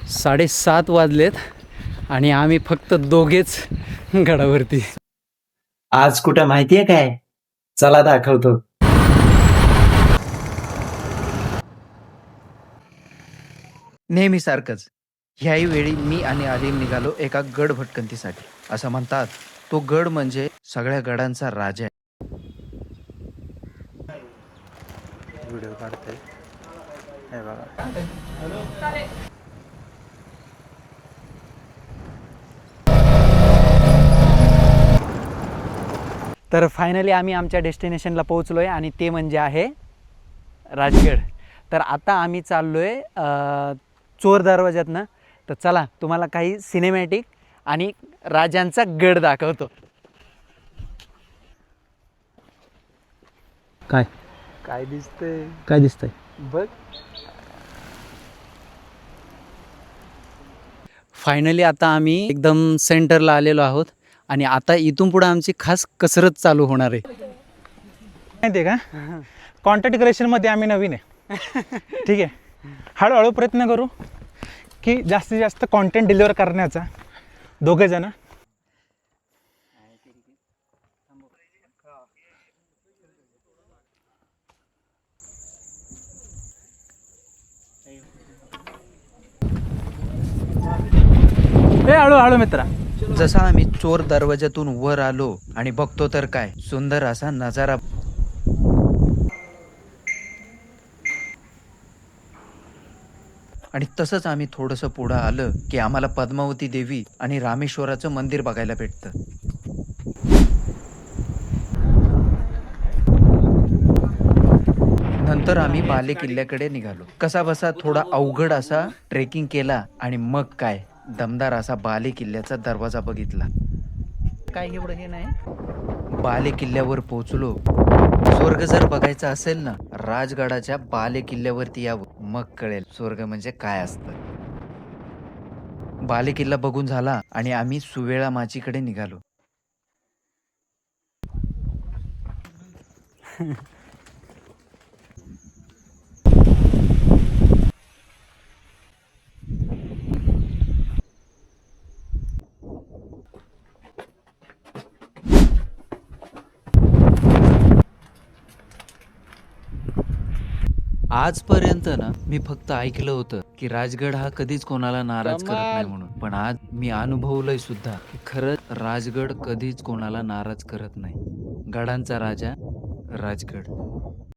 7:30 वाजलेत आणि आम्ही फक्त दोघेच गडावरती. आज कुठं माहितीये काय? चला दाखवतो. नेहमीसारखंच ह्याही वेळी मी आणि आदिल निघालो एका गड भटकंतीसाठी. असं म्हणतात तो गड म्हणजे सगळ्या गडांचा राजा आहे. व्हिडिओ काढतोय हे बघा. तर फायनली आम्ही आमच्या डेस्टिनेशनला पोहोचलो आहे आणि ते म्हणजे आहे राजगड. तर आता आम्ही चाललो आहे चोर दरवाज्यातनं. तर चला तुम्हाला काही सिनेमॅटिक आणि राजांचा गड दाखवतो. काय काय दिसतंय काय दिसतंय बघ. फायनली आता आम्ही एकदम सेंटरला आलेलो आहोत आणि आता इथून पुढे आमची खास कसरत चालू होणार आहे. माहिती आहे का, कॉन्टेंट क्रिएशनमध्ये आम्ही नवीन आहे. ठीक आहे, हळूहळू प्रयत्न करू की जास्तीत जास्त कॉन्टेंट डिलिव्हर करण्याचा. दोघे जण हळूहळू मित्रा. जसा आम्ही चोर दरवाज्यातून वर आलो आणि बघतो तर काय सुंदर असा नजारा. आणि तसंच आम्ही थोडंसं पुढं आलं की आम्हाला पद्मावती देवी आणि रामेश्वराचं मंदिर बघायला भेटतं. नंतर आम्ही बाले किल्ल्याकडे निघालो. कसा बसा थोडा अवघड असा ट्रेकिंग केला आणि मग काय दमदार असा बाले किल्ल्याचा दरवाजा बघितला. काय एवढं हे नाही. बाले किल्ल्यावर पोहोचलो. स्वर्ग जर बघायचा असेल ना, राजगडाच्या बाले किल्ल्यावरती यावं, मग कळेल स्वर्ग म्हणजे काय असतं. बाले किल्ला बघून झाला आणि आम्ही सुवेळा माचीकडे निघालो. आजपर्यंत ना मी फक्त ऐकलं होतं की राजगड हा कधीच कोणाला नाराज करत नाही म्हणून, पण आज मी अनुभवलंय सुद्धा की खरंच राजगड कधीच कोणाला नाराज करत नाही. गडांचा राजा राजगड.